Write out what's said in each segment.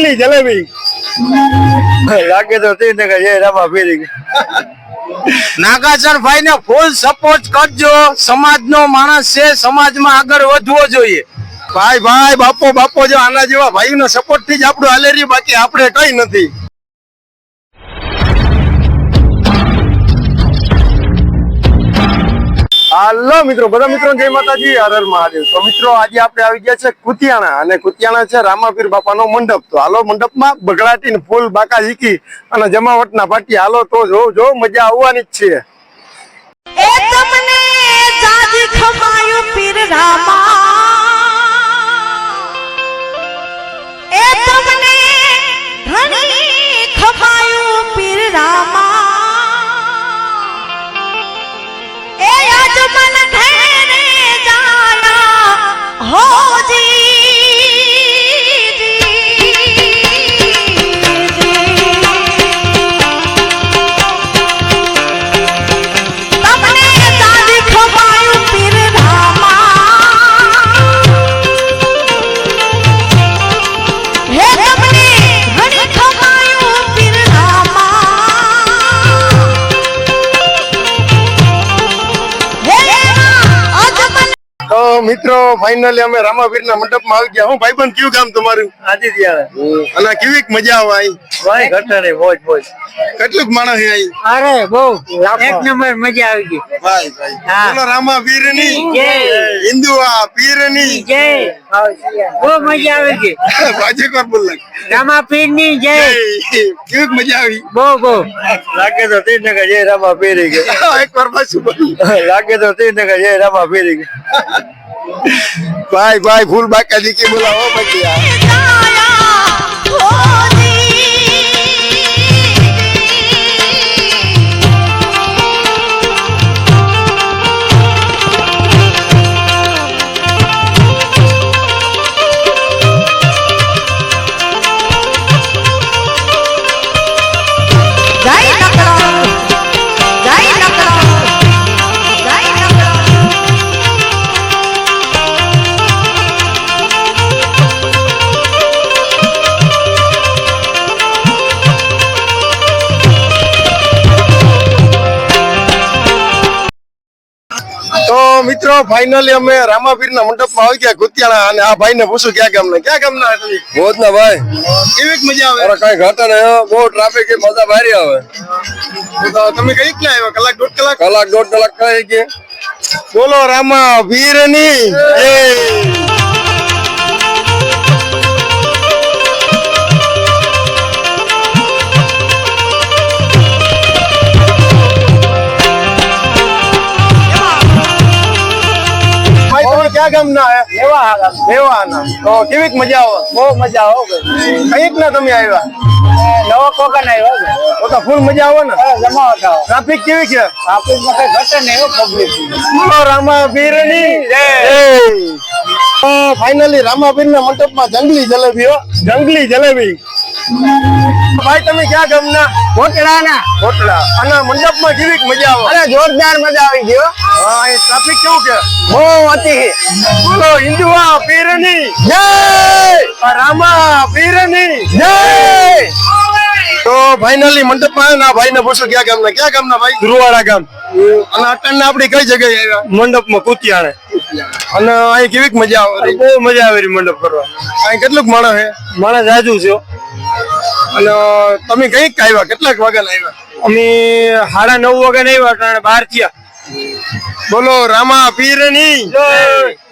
જંગલી જલેબી લાગે તો તે ને કે રામા ફેરી નાગાસર ભાઈ ને ફૂલ સપોર્ટ કરજો, સમાજનો માણસ છે, સમાજમાં આગળ વધવો જોઈએ. ભાઈ ભાઈ બાપો બાપો જો આના જેવા ભાઈનો સપોર્ટ થી જ આપણું હાલે રહ્યું, બાકી આપણે કઈ નથી. હાલો મિત્રો, બધા મિત્રો જય માતાજી, હર હર મહાદેવ. તો મિત્રો આજે આપણે આવી ગયા છે કુતિયાણા, અને કુતિયાણા છે રામાપીર બાપાનો મંડપ. તો હાલો મંડપમાં બગડાટી ને ફૂલ બાકા ઝીકી અને જમાવટના પાટી. હાલો તો જો મજા આવવાની જ છે. એ તમને જાજી ખમાયું પીર રામા, એ તમને ઘણી ખમાયું પીર રામા, એ આજ મન ઘેરે જાના હોજી. મિત્રો ફાઇનલી અમે રામાપીરના મંડપમાં આવી ગયા. હું ભાઈબંધ કયું ગામ તમારું? આદિત્ય અને કેવીક મજા આવે અહીં? ભાઈ ઘટે નહીં, મોજ મોજ. કેટલુંક માણસ છે અહીં? અરે બહુ એક નંબર મજા આવી ગઈ. ભાઈ બોલો રામાપીરની જય, હિન્દુઆ પીરની જય. બહુ મજા આવી ગઈ. બાજે કર બોલ લાગ રામાપીરની જય. કેવીક મજા આવી? બહુ બહુ લાગે તો તે ને કે રામા ફેરી ગઈ. એકવાર પાછું બોલ. લાગે તો તે ને કે રામા ફેરી ગઈ. ભાઈ ભાઈ ફૂલ બાકા દીકી બોલાવો પછી મિત્રો ફાઇનલી અમે રામાપીરના મંડપમાં આવી ગયા કુતિયાણા. અને આ ભાઈને પૂછું ક્યાં ગામના તમે? ભોજના ભાઈ કેવીક મજા આવે? અરે કઈ ઘટે નહીં, બહુ ટ્રાફિક છે, મજા ભારી આવે. તો તમે કઈ ક્યાં આવ્યા? કલાક દોઢ કલાક? કલાક દોઢ કલાક થઈ ગઈ. બોલો રામાપીરની જય. ક્યાં ગામના? લેવાના. તો કેવીક મજા આવે? બહુ મજા આવે. કઈક ના તમે આવ્યા? નવો કોકન આવ્યો. તો તો ફૂલ મજા આવે ને? જમાવટ આવે. ટ્રાફિક કેવી છે? ટ્રાફિકમાં કઈ ઘટે નહીં પબ્લિક. બોલો રામાપીરની જય. ફાઇનલી રામાપીરના મંડપમાં જંગલી જલેબી. જંગલી જલેબી. ભાઈ તમે ક્યાં ગામના? કોટડાના. કોટડા. અને મંડપમાં કેવીક મજા આવે? અરે જોરદાર મજા આવી ગયો. હા, અહીં ટ્રાફિક કેવું છે? બહુ હતી. બોલો હિન્દુઆ પીરની જય, રામાપીરની જય. તો ફાઇનલી મંડપમાં ના ભાઈને પૂછો ક્યાં ગામના ભાઈ? ધ્રુવાડા ગામ. અને અટણ આપડી કઈ જગ્યાએ આવ્યા? મંડપમાં કુતિયાણે. અને અહીં કેવીક મજા આવે? બહુ મજા આવે મંડપ કરવા. અહીં કેટલુંક માણસ છે? માણસ જાજુ છે. અને તમે કઈક આવ્યા? કેટલાક વાગ્યા આવ્યા? અમે 9:30 વાગે આવ્યા, 12 થયા. બોલો રામાપીરની જય,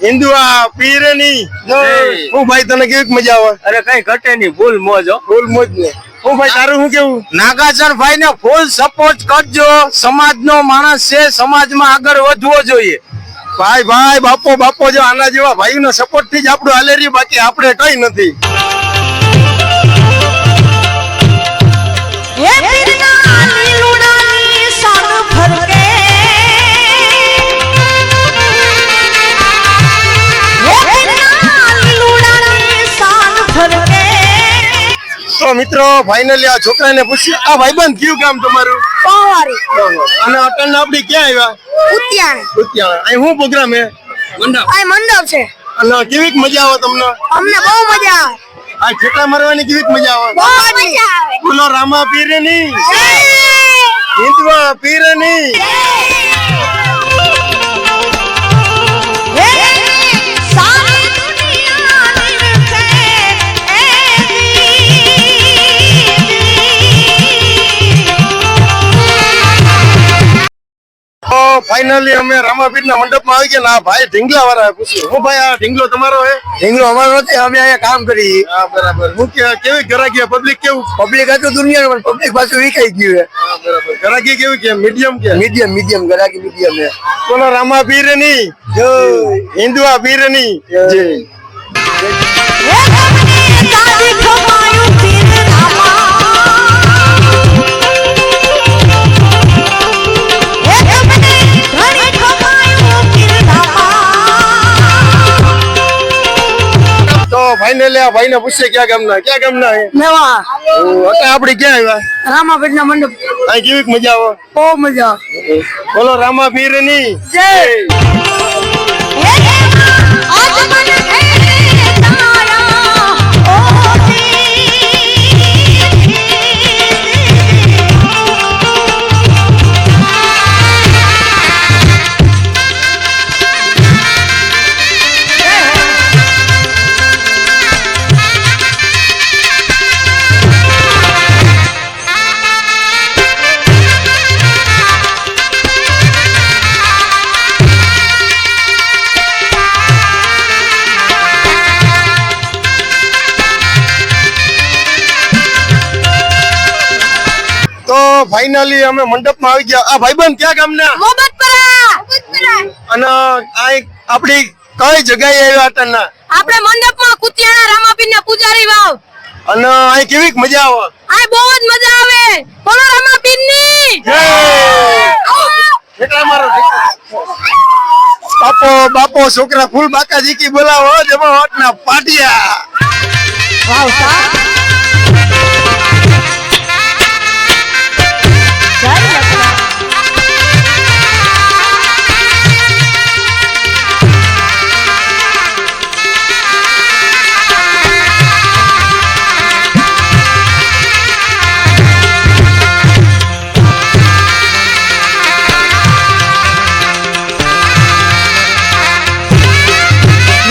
હિન્દુઆ પીરની જય. હું ભાઈ તને કેવીક મજા આવે? અરે કઈ ઘટે નહીં, ફૂલ મોજ. ફૂલ મોજ ને. હું ભાઈ તારું શું કેવું? નાગાસર ભાઈ ને ફૂલ સપોર્ટ કરજો, સમાજનો માણસ છે, સમાજમાં આગળ વધવો જોઈએ. ભાઈ ભાઈ બાપો બાપો જો આના જેવા ભાઈનો સપોર્ટ થી જ આપણું હાલે રહ્યું, બાકી આપણે કઈ નથી. તો મિત્રો ફાઇનલી આ છોકરાને પૂછ્યું, આ ભાઈબંધ કયું ગામ તમારું? અને અટણ આપડી ક્યાં આવ્યા? કુતિયાણા. અહીં શું પ્રોગ્રામ હે? મંડપ છે. અને કેવીક મજા આવે તમને? અમને બહુ મજા આવે. આ જેટલા મારવાની કેવી મજા આવે બહુ મજા આવે બોલો રામા પીરની હિન્દવા પીરની હે સારી દુનિયા નિરખે તો ફાઇનલી અમે રામાપીર ના મંડપ માં આવી ગયા ને આ ભાઈ ઢીંગલા વાળા પૂછ્યું હું ભાઈ આ ઢીંગલો તમારો હે ઢીંગલો અમારો નથી, અમે અહીંયા કામ કરી. હા બરાબર હું કેવી ગરાગી પબ્લિક કેવું પબ્લિક હતું દુનિયા પબ્લિક પાછું વિકાઈ ગયું હા બરાબર ગરાગી કેવી કે મીડિયમ કે છે. મીડિયમ ગરાકી મીડિયમ છે. બોલો રામા પીરની જય હિન્દવા પીરની જય હે તમને દાદી ખમાયું પીર રામા હે તમને ઘણી ખમાયું પીર રામા તો ફાઇનલી આ ભાઈ ને પૂછે ક્યાં ગામના હે મેવા અત્યારે આપડી ક્યાં આવ્યા રામાપીર ના મંડપ અહીં કેવી મજા આવે બહુ મજા. બોલો રામા પીરની જય હે આજ મને ઘેરે જાયા તો ફાઇનલી અમે મંડપ માં આવી ગયા આ ભાઈબંધ ક્યાં ગામના મોહમ્મદપરા અને આ આપડી કઈ જગ્યાએ આવ્યા હતા ના આપણે મંડપમાં કુતિયાણા રામાપીર ના પૂજારી વાવ અને અહીં કેવી મજા આવે આ બહુ જ મજા આવે બોલો રામાપીર ની કેટલા મારો બાપો છોકરા ફૂલ બાકાજી કી બોલાવો જમા હોટ ના પાટિયા વાવ સા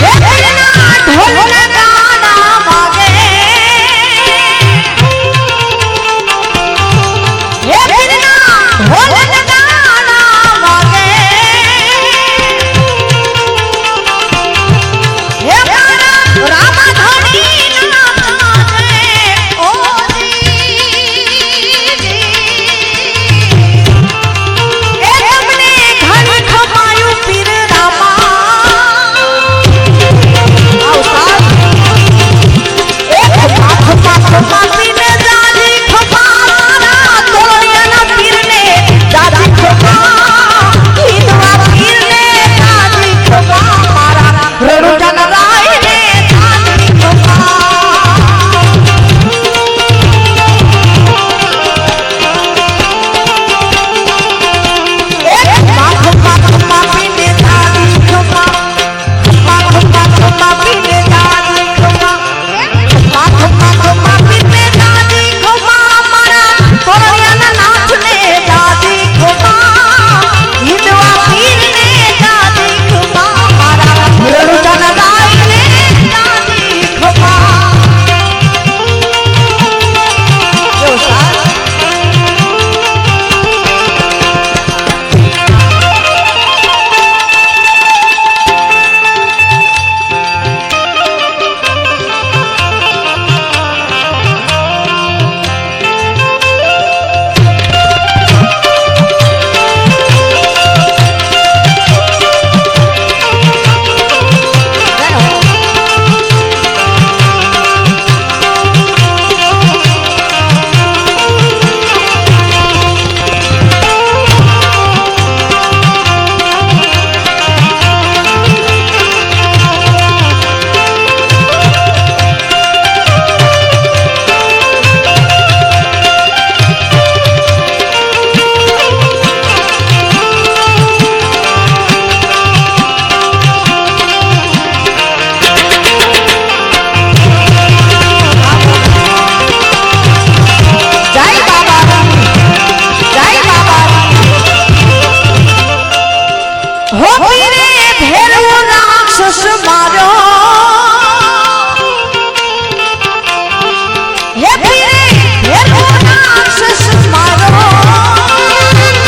જય લખના ઢોલના ગાના વાગે રાક્ષસ માર્યો